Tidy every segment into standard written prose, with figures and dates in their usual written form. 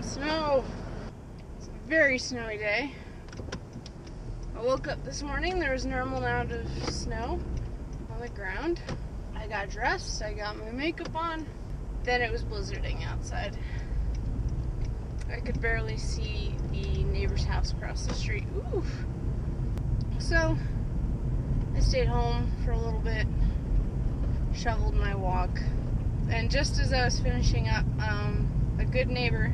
some snow. It's a very snowy day. I woke up this morning, there was a normal amount of snow on the ground. I got dressed, I got my makeup on, then it was blizzarding outside. I could barely see the neighbor's house across the street. Oof. So, I stayed home for a little bit, shoveled my walk, and just as I was finishing up, a good neighbor,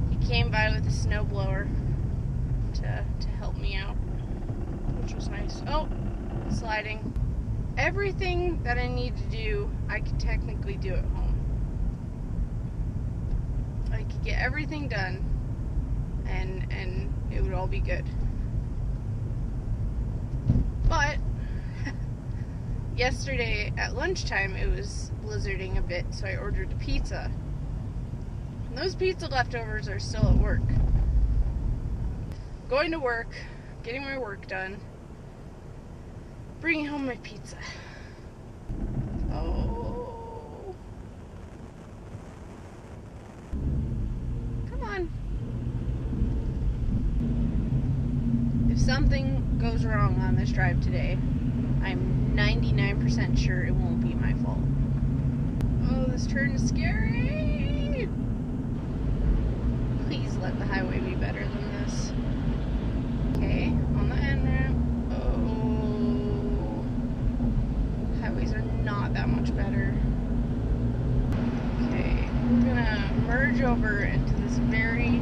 he came by with a snowblower to help me out, which was nice. Oh, sliding. Everything that I need to do, I could technically do at home. I could get everything done, and it would all be good. But yesterday at lunchtime, it was blizzarding a bit, so I ordered a pizza. And those pizza leftovers are still at work. Going to work, getting my work done, bringing home my pizza. Oh. Come on. If something goes wrong on this drive today, I'm 99% sure it won't be my fault. Oh, this turn is scary. Please let the highway be better than this. Okay, on the end ramp. Oh, highways are not that much better. Okay, we're gonna merge over into this very,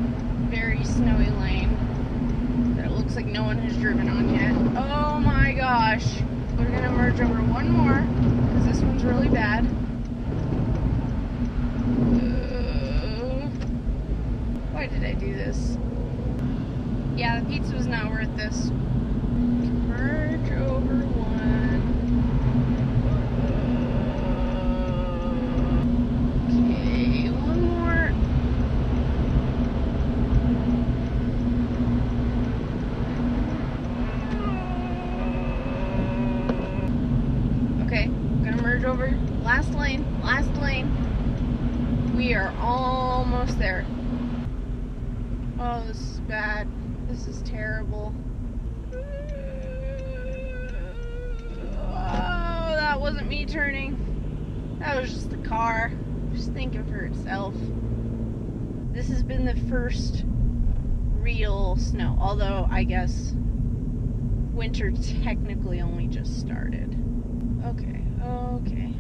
very snowy lane that it looks like no one has driven on yet. Oh my gosh. We're gonna merge over one more, because this one's really bad. Why did I do this? Yeah, the pizza was not worth this. Merge over one. Okay, one more. Okay, gonna merge over. Last lane, last lane. We are almost there. Oh, this is bad. This is terrible. Oh, that wasn't me turning. That was just the car. Just thinking for itself. This has been the first real snow. Although, I guess, winter technically only just started. Okay, okay.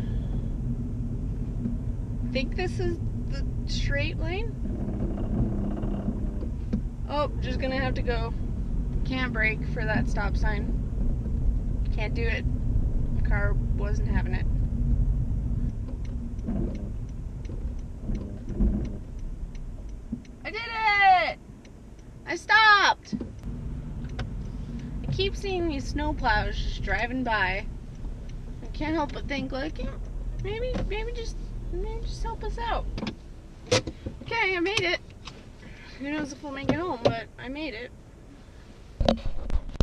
I think this is the straight lane. Oh, just gonna have to go. Can't brake for that stop sign. Can't do it. The car wasn't having it. I did it! I stopped! I keep seeing these snowplows just driving by. I can't help but think, like, yeah, maybe just help us out. Okay, I made it. Who knows if we'll make it home, but I made it.